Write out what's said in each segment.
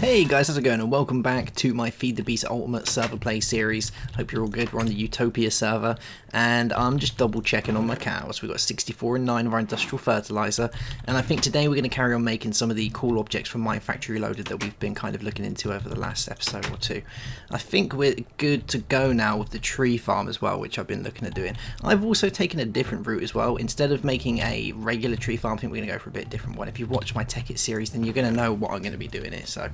Hey guys, how's it going, and welcome back to my Feed the Beast Ultimate server play series. Hope you're all good. We're on the Utopia server, and I'm just double checking on my cows. We've got 64 and 9 of our industrial fertilizer, and I think today we're going to carry on making some of the cool objects from my factory reloaded that we've been kind of looking into over the last episode or two. I think we're good to go now with the tree farm as well, which I've been looking at doing. I've also taken a different route as well. Instead of making a regular tree farm, I think we're going to go for a bit different one. If you've watched my Tech It series, then you're going to know what I'm going to be doing here. So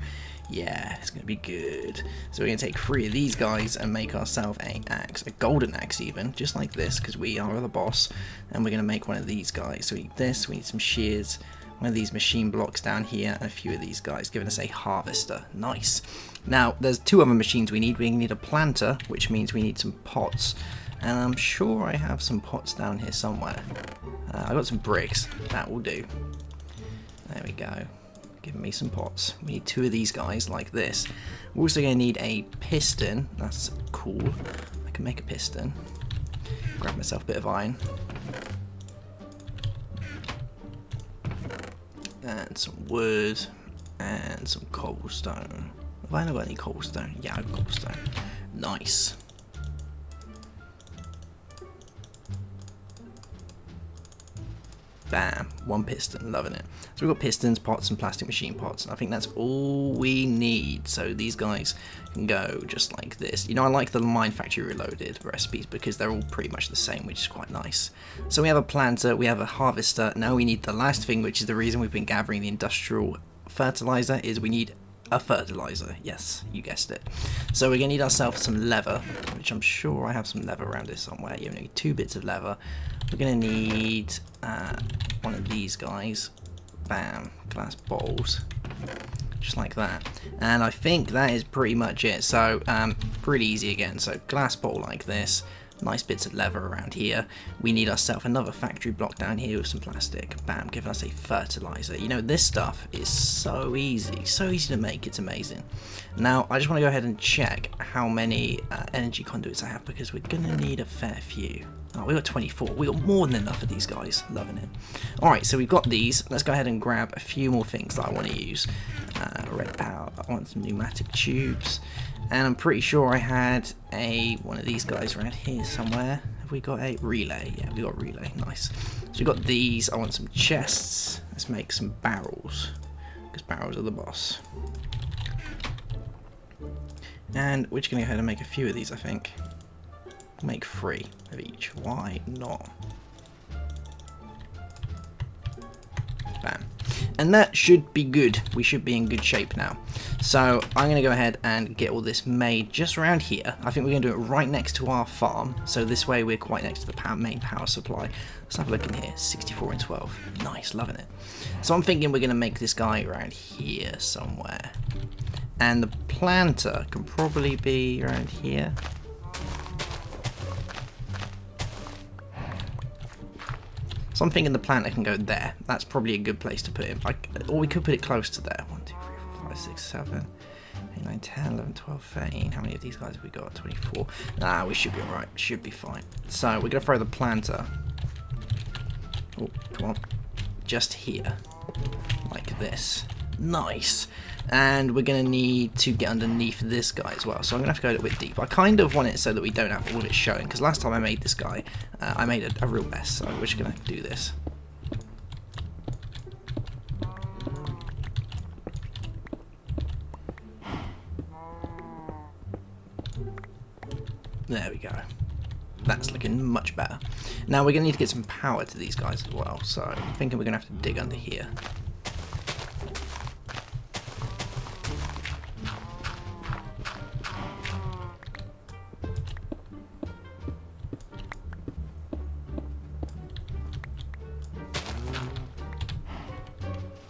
yeah, it's going to be good. So we're going to take 3 of these guys and make ourselves an axe, a golden axe even, just like this, because we are the boss. And we're going to make one of these guys. So we need this, we need some shears, one of these machine blocks down here, and a few of these guys, giving us a harvester. Nice. Now, there's 2 other machines we need. We need a planter, which means we need some pots. And I'm sure I have some pots down here somewhere. I got some bricks. That will do. There we go. Giving me some pots. We need 2 of these guys like this. We're also going to need a piston. That's cool. I can make a piston. Grab myself a bit of iron. And some wood. And some cobblestone. Have I not got any cobblestone? Yeah, I've got cobblestone. Nice. Bam, 1 piston, loving it. So we've got pistons, pots, and plastic machine pots, and I think that's all we need. So these guys can go just like this. You know, I like the Mine Factory Reloaded recipes because they're all pretty much the same, which is quite nice. So we have a planter, we have a harvester. Now we need the last thing, which is the reason we've been gathering the industrial fertilizer, is we need a fertilizer. Yes, you guessed it. So we're going to need ourselves some leather, which I'm sure I have some leather around here somewhere. You need 2 bits of leather. We're going to need one of these guys. Bam, glass bowls, just like that. And I think that is pretty much it. So pretty easy again. So glass bowl like this. Nice bits of leather around here. We need ourselves another factory block down here with some plastic. Bam, giving us a fertilizer. You know, this stuff is so easy to make. It's amazing. Now, I just want to go ahead and check how many energy conduits I have, because we're going to need a fair few. Oh, we got 24. We got more than enough of these guys. Loving it. Alright, so we've got these. Let's go ahead and grab a few more things that I want to use. Red power. I want some pneumatic tubes. And I'm pretty sure I had one of these guys around here somewhere. Have we got a relay? Yeah, we got a relay. Nice. So we've got these. I want some chests. Let's make some barrels, because barrels are the boss. And we're just going to go ahead and make a few of these, I think. Make 3 of each. Why not? Bam. And that should be good. We should be in good shape now. So I'm going to go ahead and get all this made just around here. I think we're going to do it right next to our farm. So this way we're quite next to the main power supply. Let's have a look in here. 64 and 12. Nice, loving it. So I'm thinking we're going to make this guy around here somewhere. And the planter can probably be around here. So I'm thinking the planter can go there. That's probably a good place to put him. Or we could put it close to there. 1, 2, 3, 4, 5, 6, 7, 8, 9, 10, 11, 12, 13. How many of these guys have we got? 24. Nah, we should be alright. Should be fine. So we're going to throw the planter. Oh, come on. Just here. Like this. Nice. And we're going to need to get underneath this guy as well. So I'm going to have to go a little bit deep. I kind of want it so that we don't have all of it showing, because last time I made this guy, I made a real mess. So we're just going to do this. There we go. That's looking much better. Now we're going to need to get some power to these guys as well. So I'm thinking we're going to have to dig under here.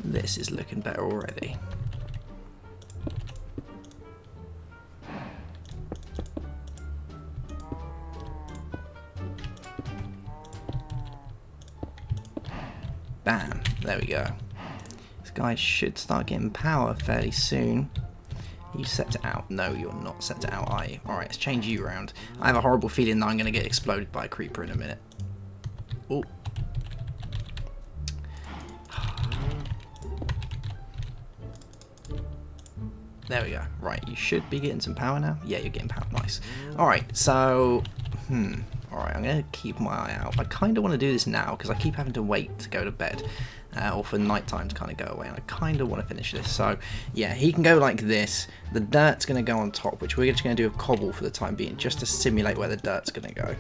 This is looking better already. Bam, there we go. This guy should start getting power fairly soon. You set it out. No, you're not set it out, are you? Alright, let's change you around. I have a horrible feeling that I'm going to get exploded by a creeper in a minute. Oh. There we go. Right, you should be getting some power now. Yeah, you're getting power. Nice. Alright, so... Alright, I'm going to keep my eye out. I kind of want to do this now because I keep having to wait to go to bed. Or for nighttime to kind of go away. And I kind of want to finish this. So, yeah, he can go like this. The dirt's going to go on top, which we're just going to do a cobble for the time being, just to simulate where the dirt's going to go.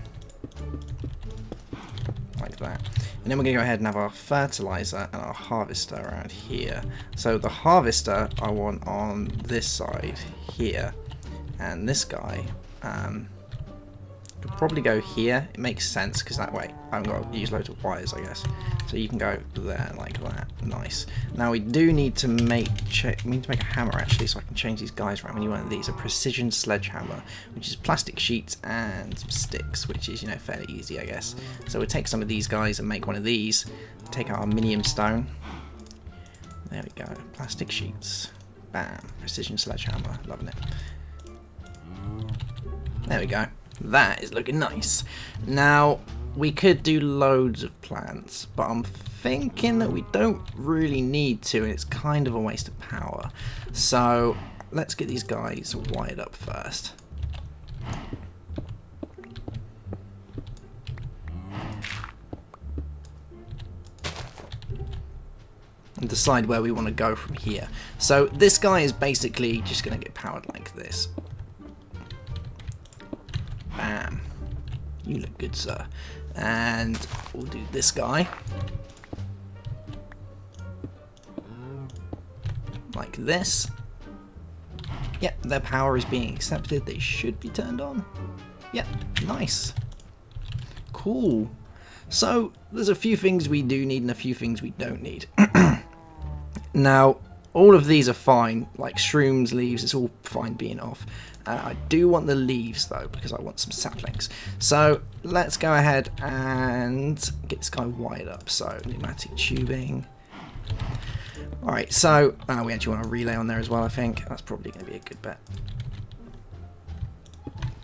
Like that. And then we're going to go ahead and have our fertilizer and our harvester around here. So the harvester I want on this side here. And this guy could probably go here. It makes sense because that way I haven't got to use loads of wires, I guess. So you can go there like that. Nice. Now we do need to make a hammer actually, so I can change these guys around. We need one of these, a precision sledgehammer, which is plastic sheets and some sticks, which is, you know, fairly easy, I guess. So we'll take some of these guys and make one of these. Take our aluminium stone. There we go. Plastic sheets. Bam. Precision sledgehammer. Loving it. There we go. That is looking nice. Now, we could do loads of plants, but I'm thinking that we don't really need to, and it's kind of a waste of power. So, let's get these guys wired up first. And decide where we want to go from here. So, this guy is basically just going to get powered like this. Bam. You look good, sir. And we'll do this guy. Like this. Yep, their power is being accepted. They should be turned on. Yep, nice. Cool. So, there's a few things we do need and a few things we don't need. Now, all of these are fine, like shrooms, leaves, it's all fine being off. I do want the leaves though, because I want some saplings. So let's go ahead and get this guy wired up. So pneumatic tubing. Alright, so we actually want a relay on there as well, I think. That's probably going to be a good bet.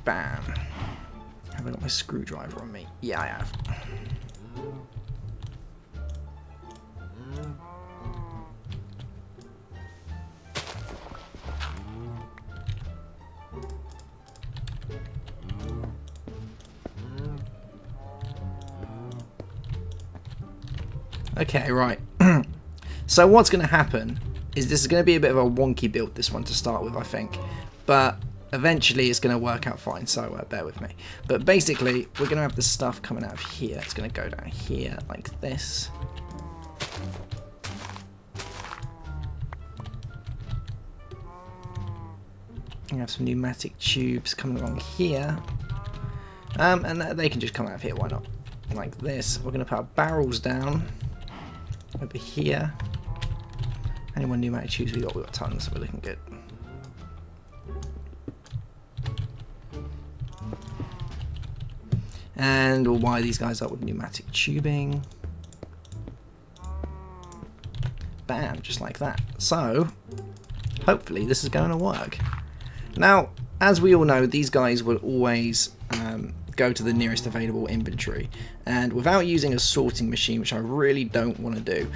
Bam. Have I got my screwdriver on me? Yeah, I have. Okay, right. So what's going to happen is this is going to be a bit of a wonky build, this one, to start with, I think. But eventually it's going to work out fine, so bear with me. But basically, we're going to have the stuff coming out of here. It's going to go down here like this. We have some pneumatic tubes coming along here. And they can just come out of here, why not? Like this. We're going to put our barrels down over here. Any more pneumatic tubes we got? We've got tons, so we're looking good. And we'll wire these guys up with pneumatic tubing. Bam, just like that. So, hopefully this is going to work. Now, as we all know, these guys will always go to the nearest available inventory, and without using a sorting machine, which I really don't want to do,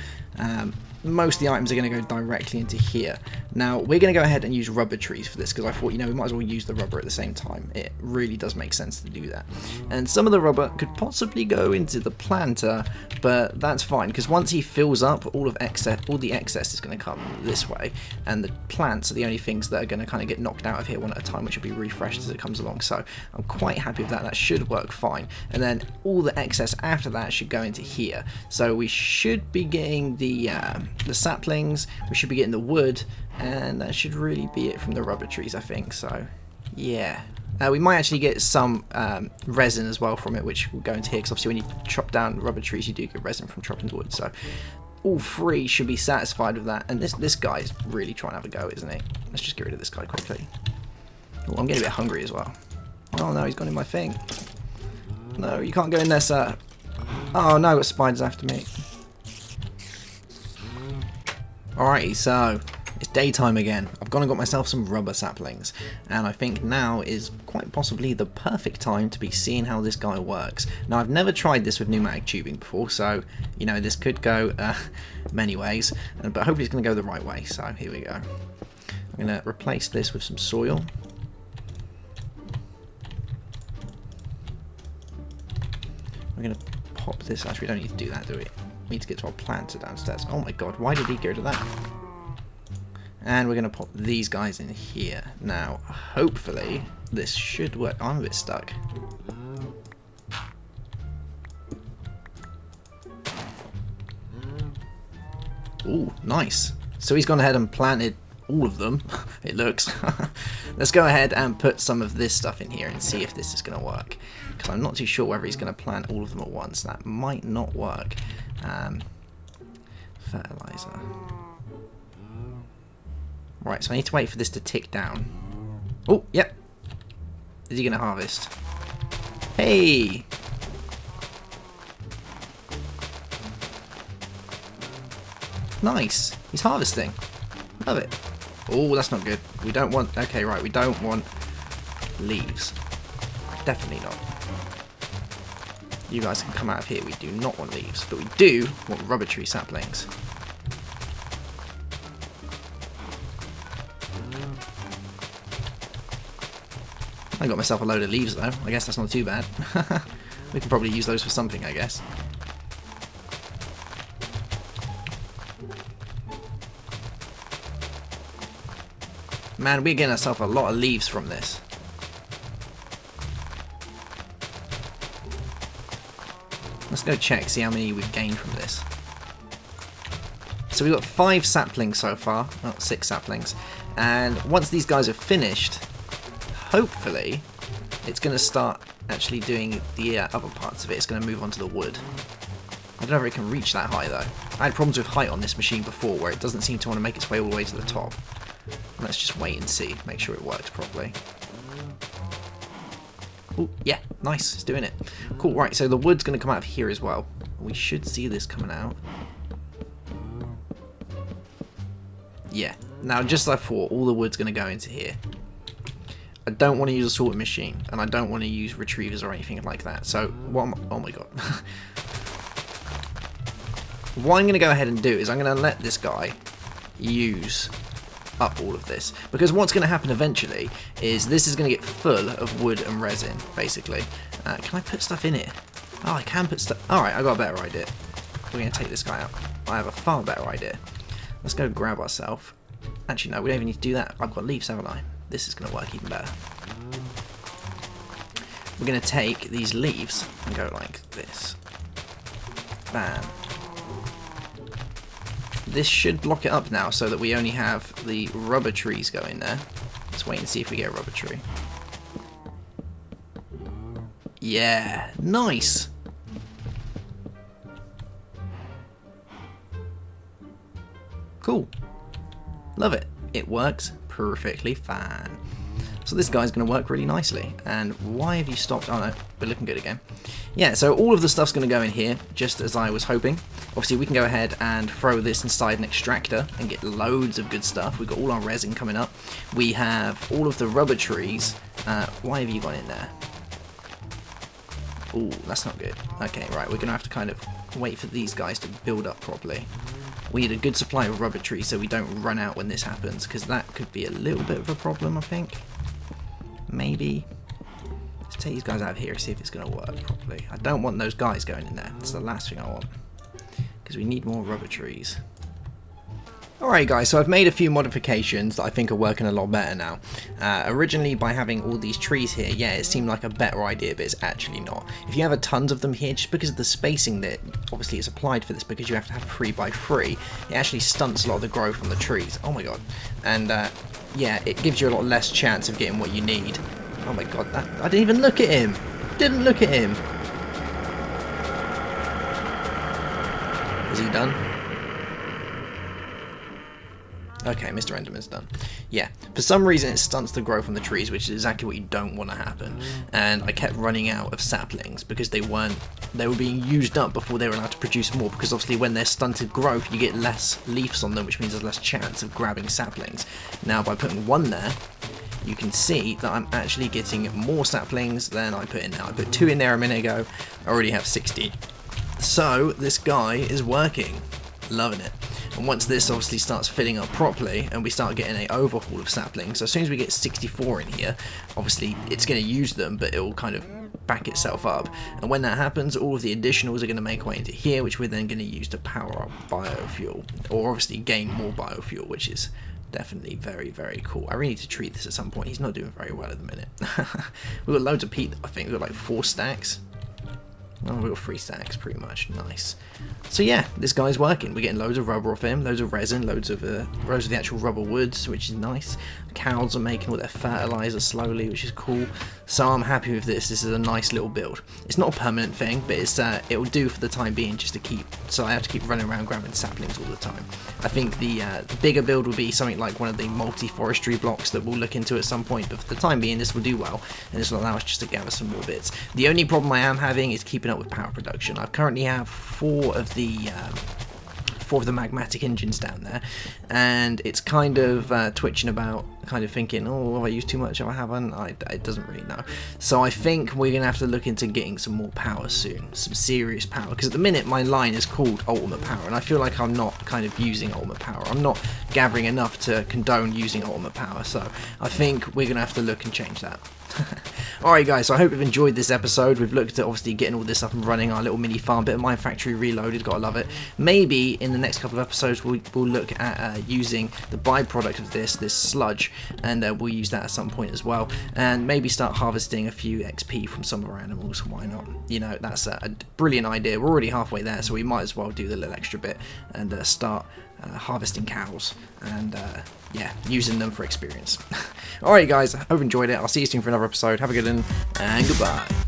most of the items are going to go directly into here. Now we're going to go ahead and use rubber trees for this, because I thought, you know, we might as well use the rubber at the same time. It really does make sense to do that, and some of the rubber could possibly go into the planter, but that's fine, because once he fills up, all the excess is going to come this way, and the plants are the only things that are going to kind of get knocked out of here one at a time, which will be refreshed as it comes along. So I'm quite happy with that. That should work fine, and then all the excess after that should go into here. So we should be getting the saplings, we should be getting the wood, and that should really be it from the rubber trees, I think. So yeah, we might actually get some resin as well from it, which will go into here, because obviously when you chop down rubber trees you do get resin from chopping wood. So all three should be satisfied with that, and this guy's really trying to have a go, isn't he? Let's just get rid of this guy quickly. Oh, I'm getting a bit hungry as well. Oh no, he's gone in my thing. No, you can't go in there, sir. Oh no, got spiders after me. Alrighty, so it's daytime again. I've gone and got myself some rubber saplings, and I think now is quite possibly the perfect time to be seeing how this guy works. Now, I've never tried this with pneumatic tubing before, so, you know, this could go many ways, but hopefully it's going to go the right way, so here we go. I'm going to replace this with some soil. We're going to pop this. Actually, we don't need to do that, do we? We need to get to our planter downstairs. Oh my god, why did he go to that? And we're going to pop these guys in here. Now, hopefully, this should work. I'm a bit stuck. Ooh, nice. So he's gone ahead and planted all of them, it looks. Let's go ahead and put some of this stuff in here and see if this is going to work. Because I'm not too sure whether he's going to plant all of them at once. That might not work. Fertilizer. Right, so I need to wait for this to tick down. Oh, yep. Is he going to harvest? Hey! Nice. He's harvesting. Love it. Oh, that's not good. We don't want... Okay, right. We don't want leaves. Definitely not. You guys can come out of here. We do not want leaves. But we do want rubber tree saplings. I got myself a load of leaves, though. I guess that's not too bad. We can probably use those for something, I guess. Man, we're getting ourselves a lot of leaves from this. Let's go check, see how many we've gained from this. So we've got 5 saplings so far, well, 6 saplings. And once these guys are finished, hopefully, it's going to start actually doing the other parts of it. It's going to move on to the wood. I don't know if it can reach that high, though. I had problems with height on this machine before, where it doesn't seem to want to make its way all the way to the top. Let's just wait and see, make sure it works properly. Oh, yeah, nice, it's doing it. Cool, right, so the wood's going to come out of here as well. We should see this coming out. Yeah, now just as I thought, all the wood's going to go into here. I don't want to use a sorting machine, and I don't want to use retrievers or anything like that. So, oh my god. What I'm going to go ahead and do is I'm going to let this guy use up all of this, because what's going to happen eventually is this is going to get full of wood and resin, basically. Can I put stuff in here? Oh, I can put stuff. Alright, I got a better idea. We're going to take this guy out. I have a far better idea. Let's go grab ourselves. Actually, no, we don't even need to do that. I've got leaves, haven't I? This is going to work even better. We're going to take these leaves and go like this. Bam. This should block it up now so that we only have the rubber trees going there. Let's wait and see if we get a rubber tree. Yeah, nice. Cool. Love it. It works perfectly fine. So this guy's going to work really nicely. And why have you stopped? Oh no, we're looking good again. Yeah, so all of the stuff's going to go in here, just as I was hoping. Obviously, we can go ahead and throw this inside an extractor and get loads of good stuff. We've got all our resin coming up. We have all of the rubber trees. Why have you gone in there? Ooh, that's not good. Okay, right, we're going to have to kind of wait for these guys to build up properly. We need a good supply of rubber trees so we don't run out when this happens, because that could be a little bit of a problem, I think. Maybe. Let's take these guys out of here and see if it's going to work properly. I don't want those guys going in there. That's the last thing I want. Because we need more rubber trees. Alright guys, so I've made a few modifications that I think are working a lot better now. Originally, by having all these trees here, yeah, it seemed like a better idea, but it's actually not. If you have tons of them here, just because of the spacing that obviously is applied for this, because you have to have 3x3, it actually stunts a lot of the growth on the trees. Oh my god. And yeah, it gives you a lot less chance of getting what you need. Oh my god, I didn't even look at him. Didn't look at him. Is he done? Okay, Mr. Enderman's done. Yeah, for some reason it stunts the growth on the trees, which is exactly what you don't want to happen. And I kept running out of saplings because they were being used up before they were allowed to produce more, because obviously when they're stunted growth you get less leaves on them, which means there's less chance of grabbing saplings. Now by putting one there, you can see that I'm actually getting more saplings than I put in now. I put 2 in there a minute ago, I already have 60. So this guy is working. Loving it. And once this obviously starts filling up properly and we start getting an overhaul of saplings, so as soon as we get 64 in here, obviously it's going to use them, but it will kind of back itself up. And when that happens, all of the additionals are going to make way into here, which we're then going to use to power up biofuel, or obviously gain more biofuel, which is definitely very, very cool. I really need to treat this at some point. He's not doing very well at the minute. We've got loads of peat, I think. We've got like 4 stacks. Oh, we've got 3 stacks, pretty much. Nice. So yeah, this guy's working. We're getting loads of rubber off him, loads of resin, loads of the actual rubber woods, which is nice. Cows are making all their fertilizer slowly, which is cool. So I'm happy with this. This is a nice little build. It's not a permanent thing, but it will do for the time being, just to keep. So I have to keep running around grabbing saplings all the time. I think the bigger build will be something like one of the multi-forestry blocks that we'll look into at some point. But for the time being, this will do well, and this will allow us just to gather some more bits. The only problem I am having is keeping up with power production. I currently have 4 of the magmatic engines down there, and it's kind of twitching about, kind of thinking, oh, have I used too much, if I haven't, it doesn't really know. So I think we're gonna have to look into getting some more power soon, some serious power, because at the minute my line is called ultimate power, and I feel like I'm not kind of using ultimate power. I'm not gathering enough to condone using ultimate power, so I think we're gonna have to look and change that. Alright guys, so I hope you've enjoyed this episode. We've looked at obviously getting all this up and running, our little mini farm, bit of Mine Factory Reloaded, gotta love it. Maybe in the next couple of episodes we'll look at using the byproduct of this sludge, and we'll use that at some point as well, and maybe start harvesting a few XP from some of our animals. Why not? You know, that's a brilliant idea. We're already halfway there, so we might as well do the little extra bit and start harvesting cows and yeah, using them for experience. Alright guys, I hope you enjoyed it. I'll see you soon for another episode. Have a good one, and goodbye.